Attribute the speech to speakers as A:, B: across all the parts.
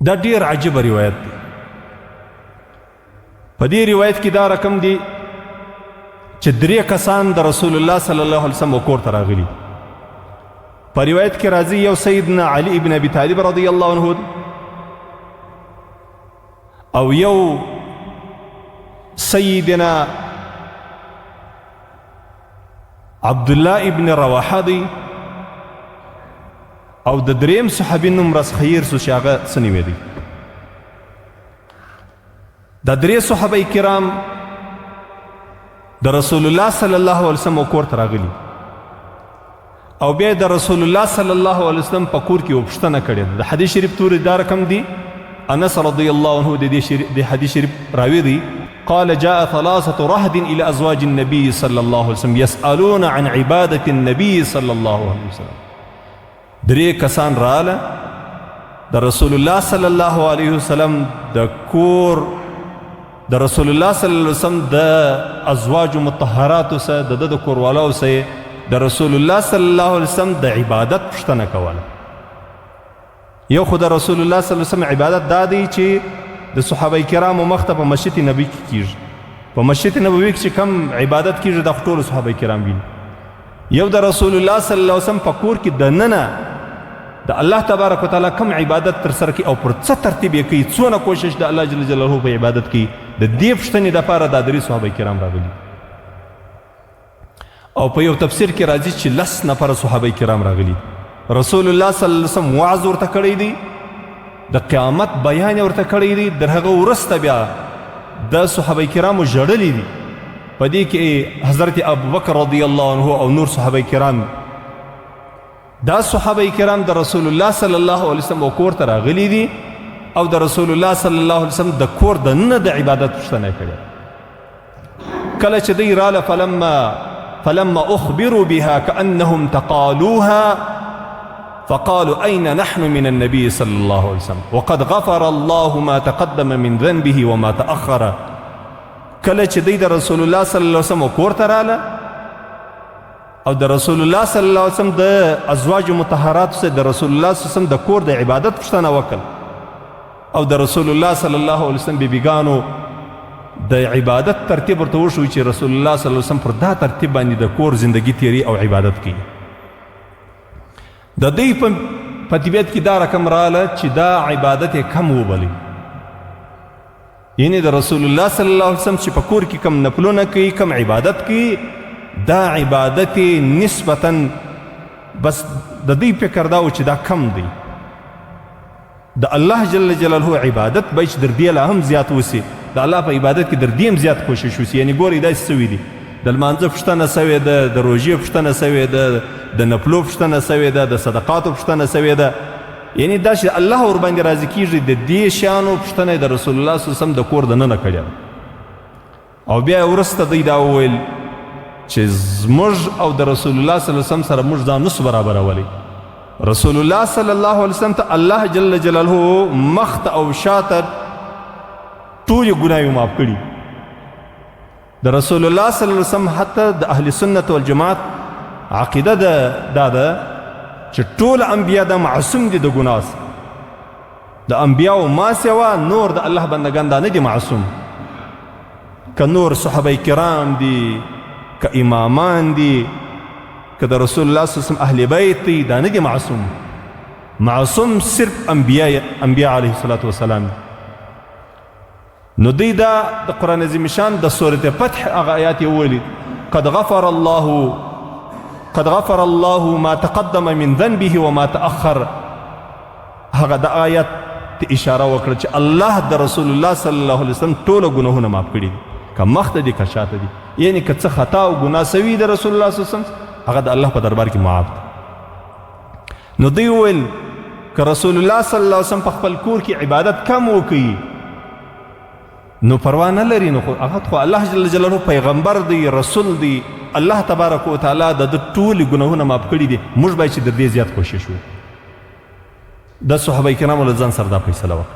A: دا ډیر عجیبه روایت دی. په دې روایت کې دا رقم دی چې 3 کسان د رسول الله صلی الله علیه وسلم کور ته راغلي. په روایت کې راځي یو سیدنا علی ابن ابي طالب رضی الله عنه او یو سیدنا عبد الله ابن رواحه دی او د دریم صحابي نوم رسخیر سو چې هغه څه نومې دی. دا 3 صحابه کرام د رسول الله صلی الله علیه وسلم کور ته راغلي او بیا د رسول الله صلی الله علیه وسلم په کور کې وپوښتنه کړې ده. د حدیث شریف تورې دا رقم دی. انس رضی الله عنه د حدیث شریف راوی دی. قال جاء 3 رهط الى ازواج النبي صلى الله عليه وسلم يسألون عن عبادة النبي صلى الله عليه وسلم. 3 کسان رااله د رسول الله صلی الله علیه وسلم د کور د رسول الله صلی الله علیه وسلم د ازواج مطهراتو سره د کوروالاو سره د رسول الله صلی الله علیه وسلم د عبادت پوښتنه کوله. یو خو د رسول الله صلی الله علیه وسلم عبادت دا دی چې د صحابه کرامو مخ ته په مسجد نبوي کې کیږي. په مسجد نبوي کې چې کم عبادت کیږي د ټول صحابه کرام ویني. یو د رسول الله صلی الله علیه وسلم په کور کې دننه د الله تبارک وتعالى کم عبادت تر سره کی او پر څه ترتیب یې کوي، څونه کوشش د الله جل جلاله په عبادت کې د دې پوښتنې دپاره دا 3 صحابه کرام راغلي. او په یو تفسیر کې راځي چې 10 نفره صحابه کرام راغلي. رسول الله صلی الله علیه وسلم وعظ ورته کړی دی، د قیامت بیان ورته کړی دی. در هغه وروسته بیا د صحابه کرامو ژړلي دي. په دې کې حضرت ابوبکر رضی الله عنه او نور صحابه کرام. دا صحابه کرام د رسول الله صلی الله علیه وسلم کور ته راغلي دي او د رسول الله صلی الله علیه وسلم د کور دننه د عبادت پوښتنه کړې. کله چې دوی راله فلما اخبروا بها كأنهم تقالوها فقالوا أين نحن من النبي صلى الله عليه وسلم وقد غفر الله ما تقدم من ذنبه وما تأخر. کله چې دوی د رسول الله صلی الله علیه وسلم کور ته راله او د رسول الله صلی الله علیه وسلم د ازواج مطهرات سره د رسول الله صلی الله علیه وسلم د کور د عبادت پوښتنه وکړ او د رسول الله صلی الله علیه وسلم بیبیګانو د عبادت ترتیب ورته وشو چې رسول الله صلی الله علیه وسلم پر دا ترتیب باندې د کور زندگی تیری او عبادت کوي. د دې په طبیعت کې دا رقم رااله چې دا عبادت کم وبلی، یعنی د رسول الله صلی الله علیه وسلم چې په کور کې کم نفلونه کوي، کم عبادت کوي، دا عبادت نسبتا بس د دې فکر دا و چې دا کم دی. د الله جل جلاله عبادت به چې در دې لا هم زیات وسی، د الله په عبادت کې در دې هم زیات کوشش وسی. یعنی ګورئ داسې سوي دي د لمانځه پوښتنه سوې ده، د روژې پوښتنه سوې ده، د نفلو پوښتنه سوې ده، د صدقاتو پوښتنه سوې ده. یعنی دا چې الله ورباندې راضي کېږي د دې شیانو پوښتنه د رسول الله صلی الله علیه وسلم د کور دننه کړې. او بیا وروسته دوی دا وویل چې زموږ او د رسول الله صلی الله علیه وسلم سره موږ ځان نسو برابرولی. رسول الله صلی الله علیه وسلم ته الله جل جلاله مخ او شاته ټولې ګناهونه معاف کړي. د رسول الله صلی الله علیه وسلم حتی د اهل سنت والجماعت عقیده دا ده چې ټول انبیا د معصوم دي د ګناه. د انبیاو ما سوا نور د الله بندگان دا نه دي معصوم. که نور صحابه کرام دي، که امامان دي، که د رسول الله صلی الله علیه وسلم اهل بیت دي، دا نه دي معصوم. معصوم صرف انبیا علیه الصلاة والسلام. نو دی دا د قرآن عظیم شان د سورة فتح هغه آیات یې وویلي قد غفر الله ما تقدم من ذنبه وما تأخر. هغه د آیات ته اشاره وکړه چې الله د رسول الله صلی الله علیه وسلم ټوله ګناهونه معاف کړي دي، که مخته دي که شاته دي. یعنی که څه خطا او ګناه سوي د رسول الله صلی الله علیه وسلم هغه د الله په دربار کې معاف دي. نو دوی وویل که رسول الله صلی الله علیه وسلم په خپل کور کې عبادت کم وکړي نو پروا نه لري، نو هغه خو الله جل جلاله پیغمبر دی، رسول دی، الله تبارک وتعالی د ټولې ګناهونه معاف کړي دي. موږ باید چې د دې زیات کوشش وکړو. د صحابه کرامو له ځان سره دا فیصله وکړه.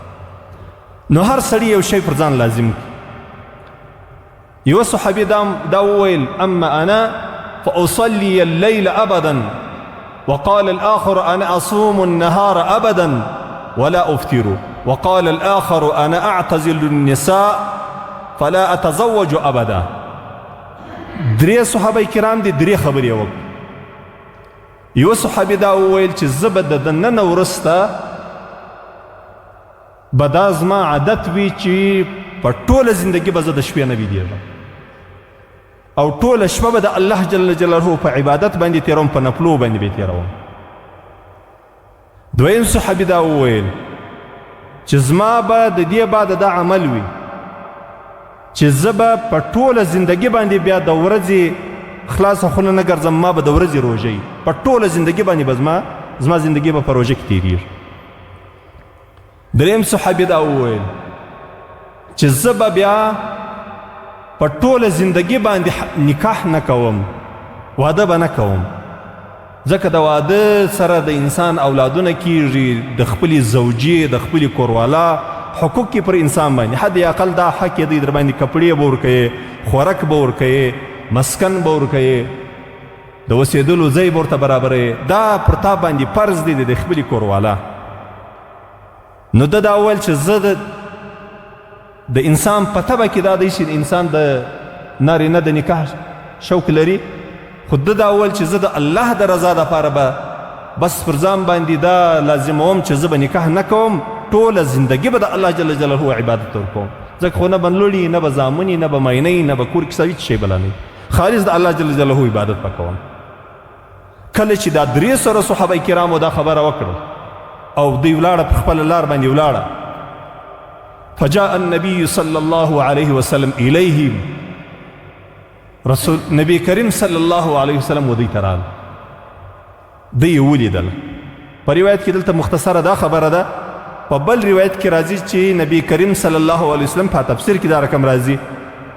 A: نو هر سړي یو شی پر ځان لازم کړي. یو صحابي دا وویل اما انا فاصلي الليل ابدا وقال الاخر انا اصوم النهار ابدا. ولا أفطر وقال الآخر أنا أعتزل النساء فلا أتزوج أبدا. درې صحابه کرام دي درې خبرې وکړې. یو صحابي دا وویل چې زه به د دننه وروسته به دا زما عادت وي چې په ټوله زندګي به زه د شپې نه ویدېږم او ټوله شپه به د الله جل جلاله په عبادت باندې تېروم، په نفلو باندې به تېروم. دویم صحابي دا وویل چې زما به د دې بعد دا عمل وي چې زه به په ټوله زندګي باندې بیا د ورځې خلاصه خوله نه ګرځم، ما به د ورځې روژه وي، په ټوله زندګي باندې به زما زندګي به په روژه کې تېرېږي. دریم صحابي دا وویل چې زه به بیا په ټوله زندګي باندې نکاح نه کوم، واده به نه کوم، ځکه د واده سره د انسان اولادونه کېږي، د خپلې زوجې د خپلې کوروالا حقوق کې پر انسان باندې حد اقل دا حق یې دی در باندې کپړې به ورکوې، خوراک به ورکوې، مسکن به ورکوې، د اوسېدلو ځای به ورته برابروې، دا پر تا باندې فرض دی د خپلې کوروالا. نو ده دا وویل چې زه د انسان په طبع کې دا دی چې انسان د نارینه د نکاح شوق لري، خو ده دا وویل چې زه د الله د رضا دپاره به بس پر ځان باندې دا لازموم چې زه به نکاح نه کوم، ټوله زندګي به د الله جل جلاله عبادت ورکوم، ځکه خو نه به لوړي نه به زامني نه به مینۍ نه به کور کې هیڅ شی بله نه، خالص د الله جل جلاله عبادت به کوم. کله چې دا درې سره صحابه کرامو دا خبره وکړه او دوی ولاړه په خپله لار باندې ولاړه، فجاء النبي صلى الله عليه وسلم إليهم، رسول نبی کریم صلی الله علیه وسلم ودوی ته راغله، دوی یې ولیدل. په روایت کې دلته مختصره دا خبره ده، په بل روایت کې راځي چې نبی کریم صلی الله علیه وسلم په تفسیر کې دا رقم راځي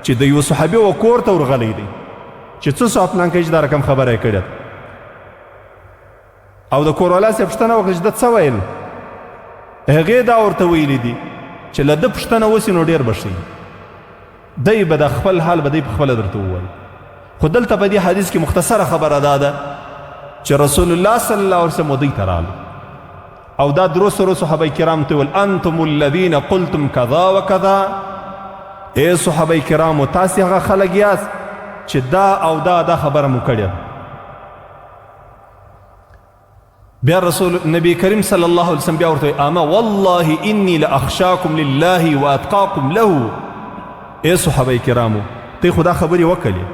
A: چې د یو صحابي و کور ته ورغلی دی چې څه سو پلان کوي چې دا رقم خبره یې کړې او د کوروالا صاحب پوښتنه وکړه چې ده څه ویل، هغې دا ورته ویلي دي چې له ده پوښتنه وسي نو ډېر به ښه دی به د خپل حال به دی په خپله درته ووایي. خو دلته په دې حدیث کې مختصره خبره دا ده چې رسول الله صلی الله علیه وسلم دوی ته راغلو او دا درو سرو صحابه کرام ته ویل انتم الذین قلتم کذا و کذا، ای صحابه کرامو تاسې هغه خلک یاست چې دا او دا خبره مو کړې. بیا رسول نبی کریم صلی الله علیه وسلم بیا ورته اما والله انی لاخشاکم لله واتقاکم له، ای صحابه کرامو تی خدا خبرې وکړې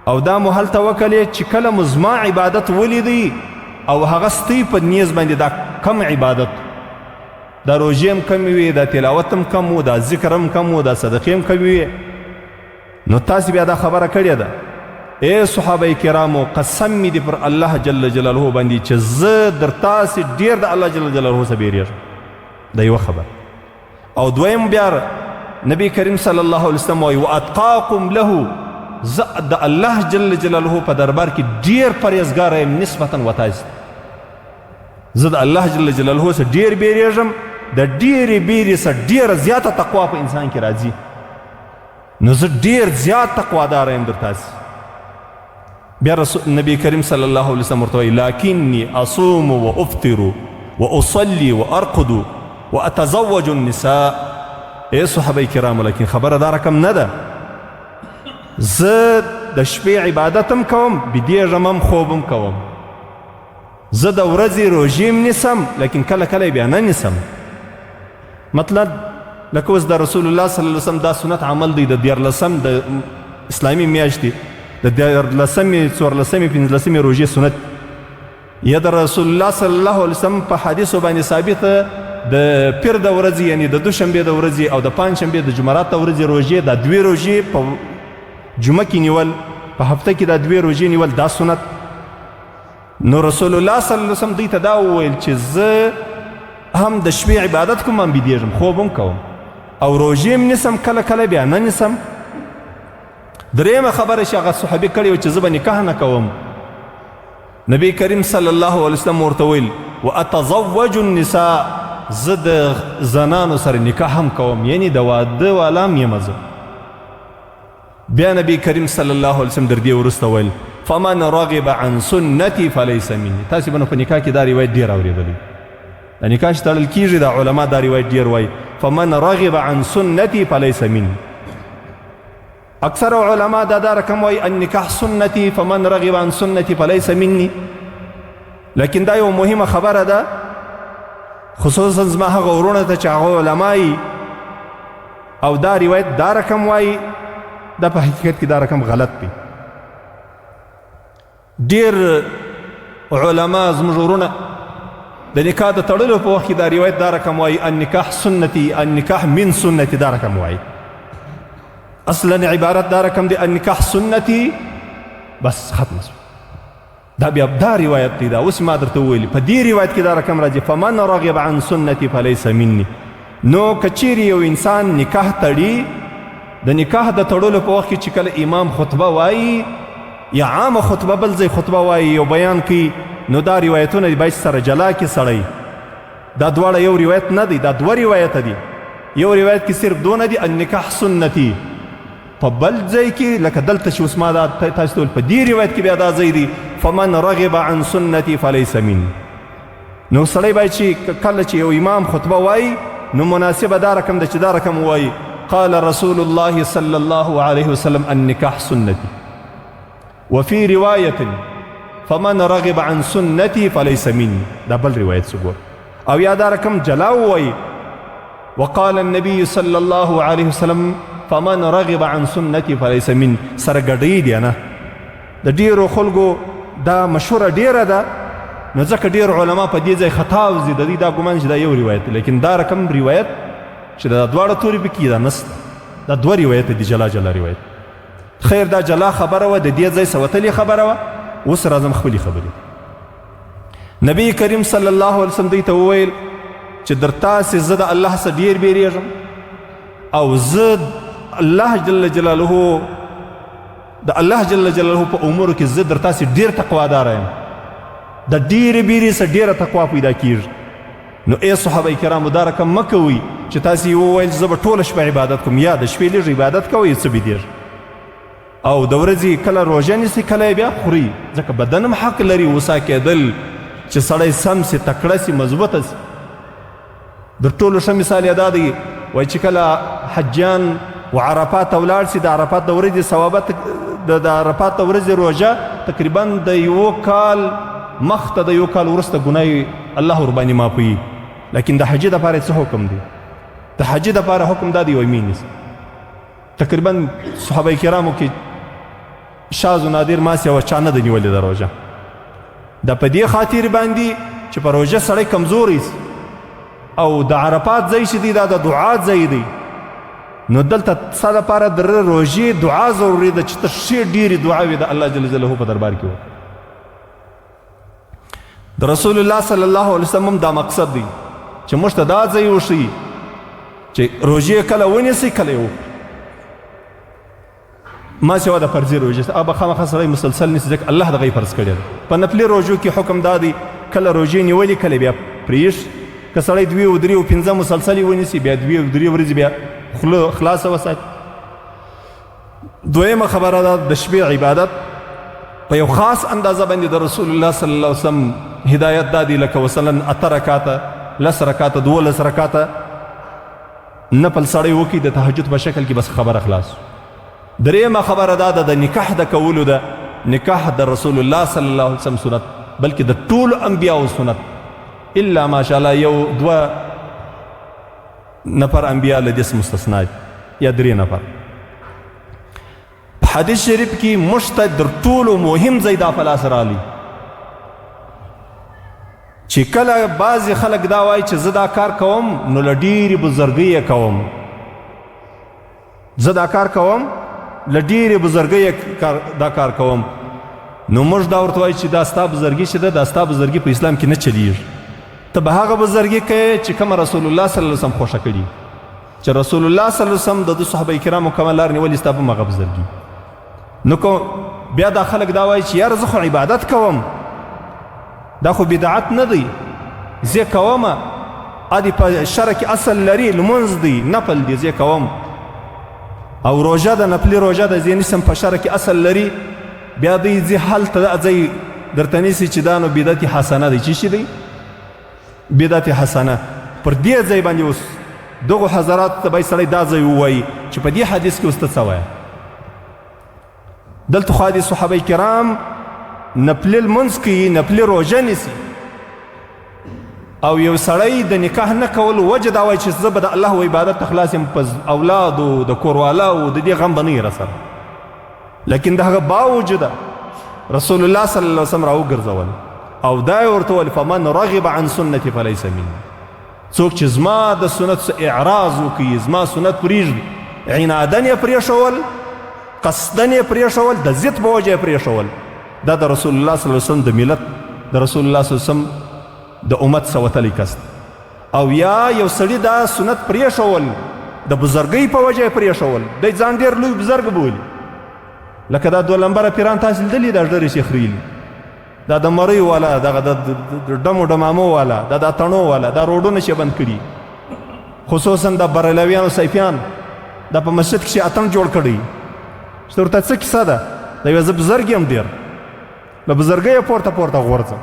A: او دا مو هلته وکړې چې کله مو زما عبادت ولیدی او هغه ستی په نیز باندې دا کم عبادت، دا روژې هم کمې وي، دا تلاوت هم کم و، دا ذکر هم کم و، دا صدقې هم کمې وي، نو تاسې بیا دا خبره کړې ده. ای صحابه کرامو قسم می دی پر الله جل جلاله باندې چې زه در تاسې ډېر د الله جل جلاله څخه بیریږم، دا یوه خبر. او دویم بیا نبی کریم صلی الله علیه وسلم وایي واتقاکم له، زه د الله جل جلاله په دربار کې ډېر پرهیزګاره یم نسبتا و تاسې، زه د الله جل جلاله څخه ډېر بیریږم، د ډېرې بیرې څخه ډېره زیاته تقوا په انسان کې راځي، نو زه ډېر زیات تقواداره یم در تاسې. بیا نبی کریم صلی الله علیه وسلم ورته وایي لکنی اصوم و افطر و اصلي و ارقد و اتزوج النساء، ای صحابه کرامو لیکن خبره دا رقم نه ده، زه د شپې عبادت هم کوم، بیدېږم هم خوب هم کوم، زه د ورځې روژې هم نیسم لیکن کله کله بیا نه نیسم. مطلب لکه اوس د رسول الله صلی الله علیه وسلم دا سنت عمل دی د 14 د اسلامي میاشتې د 14 14 15 روژې سنت یا د رسول الله صلی الله علیه وسلم په حدیثو باندې ثابته د پیر د ورځې یعنی د دوشنبې د ورځې او د پنجشنبې د جمعرات د ورځې روژې، دا دوې روژې په جمعه کې نیول، په هفته کې دا دوې روژې نیول دا سنت. نو رسول الله صلی الله علیه وسلم دوی ته دا وویل چې زه هم د شپې عبادت کوم، هم بیدېږم، خوب هم کوم او روژې هم نیسم، کله کله بیا نه نیسم. درېیمه خبره چې هغه صحابي کړې وه چې زه به نکاح نه کوم، نبی کریم صلی الله علیه وسلم ورته ویل واتزوج النساء، زه د زنانو سره نکاح هم کوم، یعنی د واده والا هم یم زه. بیا نبی کریم صلی الله علیه وسلم در دې وروسته ویل فمن رغب عن سنتي فلیس مني، تاسې به نو په نکاح کې دا روایت ډېر اورېدلی د نکاح چې تړل کېږي دا علما دا روایت ډېر وایي فمن رغب عن سنتي فلیس مني. اکثر علما دا رقم وایي النکاح سنتي فمن رغب عن سنتي فلیس مني. لیکن دا یو مهمه خبره ده خصوصا زما هغه ورونه ته چې هغه علمایي او دا روایت دا رقم وایي دا په حقیقت کې دا رقم غلط دی. ډېر علما زموږ ورونه د نکاح د تړلو په وخت کې دا روایت دا رقم وایي النکاح سنتي النکاح من سنتي دا رقم وایي. اصلا عبارت دا رقم دی النکاح سنتي بس ختم شو. دا بیا دا روایت دی دا اوس ما درته وویلي په دې روایت کې دا رقم راځي فمن رغب عن سنتي فلیس مني. نو که چیرې یو انسان نکاح تړي د نکاح د تړلو په وخت کې چې کله امام خطبه وایي یا عامه خطبه بل ځای خطبه وایي یو بیان کوي نو دا روایتونه باید سره جلا کې سړی دا دواړه یو روایت نه دی دا دوه روایته دي. یو روایت کې صرف دونه دي النکاح سنتي په بل ځای کې لکه دلته چې اوس ما دا تاسو ته په دې روایت کې بیا دا ځای دی فمن رغب عن سنتي فلیس مني. نو سړی باید چې کله چې یو امام خطبه وایي نو مناسبه دا رقم ده چې دا رقم وایي قال رسول الله صلى الله عليه وسلم النكاح سنتي وفي رواية فمن رغب عن سنتي فليس مني. دا بل رواية سګور او یا دا رقم جلاو وایي وقال النبي صلى الله عليه وسلم فمن رغب عن سنتي فليس مني. سره ګډوي دي نه د ډیرو خلکو دا مشهوره ډیره ده نو ځکه ډیر علما په دې ځای خطا وزي د دې دا ګمان چې دا یو روایت لیکن دا رقم روایت چې دا دواړه توري پکې دا نسته دا دوه روایت دي جلا جلا روایت. خیر دا جلا خبره وه د دې ځای سوتلې خبره وه. اوس راځم خپلې خبرې. نبی کریم صلی الله علیه وسلم دوی ته وویل چې در تاسې زه د الله څخه ډېر بیریږم او زه الله جل جلاله د الله جل جلاله په امورو کې زه در تاسې ډېر تقواداره یم د ډېرې بیرې څخه ډېره تقوا پیدا کېږي. نو ای صحابه کرامو دا رقم مه کوئ چې تاسې یې وویل زه به ټوله شپه عبادت کوم یا د شپې لږ عبادت کوئ څه بېدېږي او د ورځې کله روژه نیسي کله یې بیا خوري ځکه بدن هم حق لري وسا کېدل چې سړی سم سي تکړه سي مضبوطه سي. د ټولو ښه مثال یې دا دی وایي چې کله حجیان و عرفات ته ولاړ سي د عرفات د ورځې ثوابت د عرفات د ورځې روژه تقریبا د یو کال مخته د یو کال وروسته ګناه الله ورباندې معافوي. لیکن د حجې دپاره څه حکم دی؟ د حجې دپاره حکم دا دی وایي مې نیسي. تقریبا صحابه کرامو کې شاذ و نادر ماسې او چا نه ده نیولې ده روژه. دا په دې خاطر باندې چې په روژه سړی کمزوری سي او د عرفات ځای چې دی دا د دعا ځای دی نو دلته ستا دپاره د روژې دعا ضروري ده چې ته ښې ډېرې دعاوې د الله جل جلاله په دربار کې وکړه. د رسول الله صلی الله علیه وسلم دا مقصد دی چې موږ ته دا ځای وښیي چې روژې کله ونیسئ کله یې وکړئ. ما سوا د فرضي روژې به خامخا سړی مسلسل نیسي ځکه الله دغه یې فرض کړی ده. په نفلي روژو کې حکم دا دی کله روژې نیولې کله بیا پرېږدي. که سړی 2 او 3 او 5 مسلسل یې ونیسي بیا 2 او 3 ورځې بیا خوله خلاصه وساتي. دویمه خبره ده د شپې عبادت په یو خاص اندازه باندې د رسول الله صلی الله علیه وسلم هدایت دا دی لکه مثلا 8 رکاته 10 رکاته 12 رکاته نفل سړی وکړي د تهجد په شکل کې بس خبره خلاص. درېیمه خبره دا ده د نکاح د کولو ده. نکاح د رسول الله صلی الله علیه وسلم سنت بلکې د ټولو انبیاو سنت الا ماشاءالله یو 2 نفر انبیا له دې مستثنا یا 3 نفر. په حدیث شریف کې موږ ته در ټولو مهم ځای دا په لاس راغلی چې کله بعضې خلک دا وایي چې زه دا کار کوم نو له ډېرې بزرګۍ یې کوم زه دا کار کوم له ډېرې بزرګۍ دا کار کوم نو موږ دا ورته وایو چې دا ستا بزرګي چې ده دا ستا بزرګي په اسلام کې نه چلیږي. ته به هغه بزرګي کوې چې کومه رسول الله صلی الله علیه وسلم خوښه کړي چې رسول الله صلی الله علیه وسلم د صحابه کرامو کومه لار نیولې ستا به هم هغه بزرګي. نو که بیا دا خلک دا وایي چې یاره زه خو عبادت کوم دا خو بدعت نه دی زه کومه ادي په شرع کې اصل لري لمونځ دی نفل دی زه کوم او روژه ده نفلي روژه ده زه نیسم په شرع کې اصل لري بیا دی زه هلته ځای درته نیسي چې دا نو بدعت حسنه دی. چی شي دی بدعت حسنه. پر دې ځای باندې اوس دغو حضرات ته باید سړی دا ځای ووایي چې په دې حدیث کې اوس ته څه وایه. دلته خو د صحابه کرام نفلي لمونځ کوي، نفلي روژه نیسي، او یو سړی د نکاح نه کولو وجه دا وایي چې زه به د الله و عبادت ته خلاص یم، په اولادو د کوروالاو د دې غم به نه وي راسره. لیکن د هغه باوجوده رسول الله صلی الله علیه وسلم راوګرځول او دا یې ورته وویل فمن رغب عن سنتي فلیس مني. څوک چې زما د سنت اعراض وکړي، زما سنت پرېږدي، عنادن یې پرېښول، قصدن یې پرېښول، د ضد په وجه یې پرېښول، دا د رسول الله صلی الله علیه وسلم د ملت، د رسول الله صلی الله علیه وسلم د امت څخه وتلی کس. او یا یو سړي دا سنت پرېښول د بزرګۍ په وجه یې پرېښول، دی ځان ډېر لوی بزرګ بولي، لکه دا 2 نمبره پیران تاسې لیدلي دا ډېرې شیخریلي، دا د مرۍ والا، دغه د ډمو ډمامو والا، دا د تڼو والا، دا روډونه چې بند کړي، خصوصا د بریلویانو صیفیان دا په مسجد کښې اتڼ جوړ کړی. چې ورته څه کیسه ده؟ دا یو زه بزرګ یم ډېر، له بزرګۍ پورته پورته غورځم.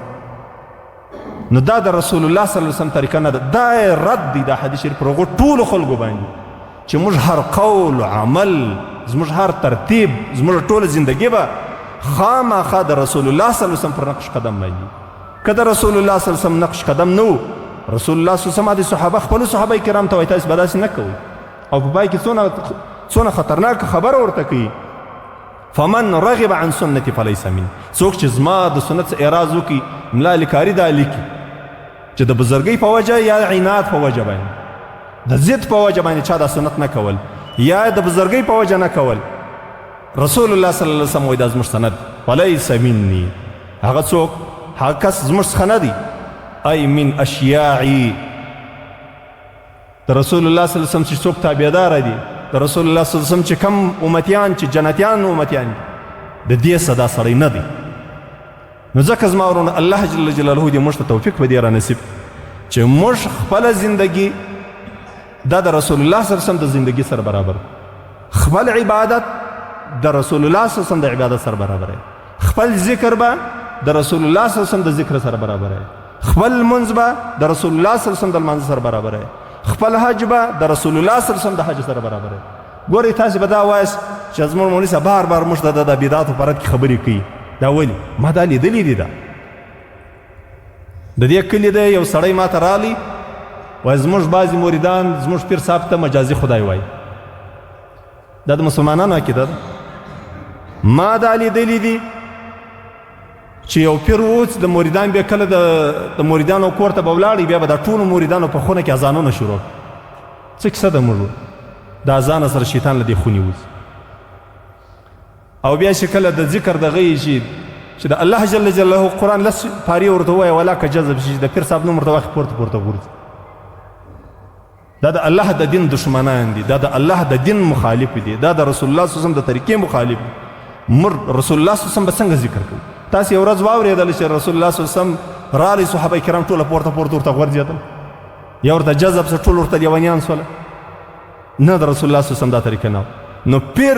A: نو دا د رسول الله صلی الله علیه وسلم طریقه نه ده، دا رد دی دا حدیث شریف پر هغو ټولو خلکو باندې چې موږ هر قول عمل، زموږ هر ترتیب، زموږ ټوله زندګي به خامخا د رسول الله صلی الله علیه وسلم پر نقش قدم باندې. که د رسول الله صلی الله علیه وسلم نقش قدم نه و، رسول الله صلی الله علیه وسلم د صحابه خپلو صحابه کرام ته وایي تاسې به داسې نه کوئ، او په پای کې څونه خطرناکه خبره ورته کوي فمن رغب عن سنتي فلیس مني. څوک چې زما د سنت اعراض وکړي، ملا لیکاري دا لیکي چې د بزرګۍ په وجه یا عناد په وجه باندې، د ضد په وجه باندې چا دا سنت نه کول، یا د بزرګۍ په وجه نه کول، رسول الله صلی الله علیه وسلم وایي دا زموږ سند فلیس مني. هغه څوک، هغه کس زموږ څخه نه دی. ای من اشیاعي، د رسول الله صلی الله علیه وسلم چې څوک تابعداره دي، د رسول الله صلی الله علیه وسلم چې کم امتیان چې جنتیان امتیان دي، د دې صدا سړی نه دی. نو ځکه زما ورونه الله جل جلاله دې موږ ته توفیق په دې را نصیب چې موږ خپله زندګي دا د رسول الله صلی الله علیه وسلم د زندګي سره برابر، خپل عبادت د رسول الله صلی الله علیه وسلم د عبادت سره برابر، خپل ذکر به د رسول الله صلی الله علیه وسلم د ذکر سره برابر، خپل منځ به د رسول الله صلی الله علیه وسلم د منځ سره برابر، خپل حج به د رسول الله صلی الله علیه وسلم د حج سره برابر. ګورئ تاسې به دا وایاست چې زموږ مولوي صاحب بار بار موږ ته د بدعاتو په رد کې خبرې کوي، دا ولې؟ ما دا لیدلي دي. دا د دې کلي دی یو سړی ما ته رالی، وایي زموږ بعضې مریدان زموږ پیر صاحب ته مجازي خدای وایي. دا د مسلمانانو عقیده ده. ما دا لیدلي دي چې یو پیر و چې د مریدان بیا کله د مریدانو کور ته به ولاړي، بیا به د ټولو مریدانو په خونه کې اذانونه شروع. څه کیسه ده موږ د اذان سره شیطان له دې خونې وځي. او بیا چې کله د ذکر دغه یې چې د الله جل جلاله قرآن لس پارې ورته ووایه ولا که جذب شي، د پیر صاحب نوم ورته واخلي پورته پورته غورځي. دا د الله د دین دشمنان دي، دا د الله د دین مخالف دي، دا د رسول الله صلی الله علیه وسلم د طریقې مخالف دي. رسول الله صلی الله علیه وسلم به څنګه ذکر کوي؟ تاسې یو ورځ واورېدل چې رسول الله صلی الله علیه وسلم راغلي، صحابه کرام ټوله پورته پورته ورته غورځېدل، یا ورته جذب سه ټول ورته لیونیان سوله. نه، د رسول الله صلی الله علیه وسلم دا طریقه نه. نو پیر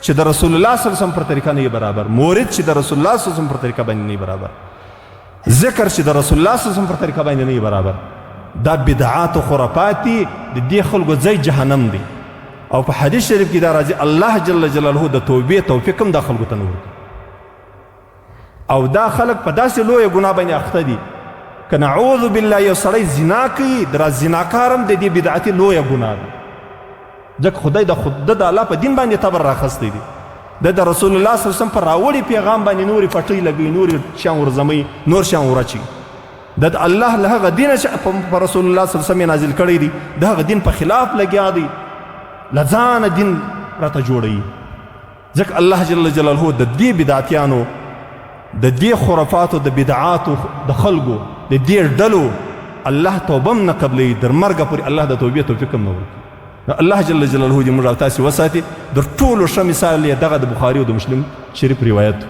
A: چې د رسول الله صلی الله علیه وسلم پر طریقه نه برابر، مرید چې د رسول الله صلی الله علیه وسلم پر طریقه باندې نه برابر، ذکر چې د رسول الله صلی الله علیه وسلم پر طریقه باندې نه برابر، دا بدعات او خرافات دي، د دې خلکو ځای جهنم دی. او په حدیث شریف کې دا راځي الله جل جلاله د توبې توفیق هم دا خلکو ته نه ورکوي. او دا خلک په داسې لویه ګناه باندې اخته دي که نعوذ بالله یو سړی زنا کوي، د زناکار هم د دې بدعتي لویه ګناه ده. ځکه خدای د الله په دین باندې تبر راخستی دی، د رسول الله صلی الله علیه وسلم پر راوړي پیغام باندې نورې پټۍ لګوي، نورې شیان ورزموي، نور شیان ورچي. د الله له هغه دینه چې په رسول الله صلی الله علیه وسلم نازل کړی دی، د هغه دین په خلاف لګیا دی، له ځانه دین راته جوړوي. ځکه الله جل جلاله د دې بدعتیانو، د دې خرافاتو، د بدعاتو د خلکو، د دې ډلو الله توبه هم نه قبلوي، تر مرګه پورې الله د توبې توفیق هم نه ورکوي. الله جل جلاله دې موږ او تاسې وساتي. د ټولو ښه مثال یې دغه د بخاري او د مسلم شریف روایت.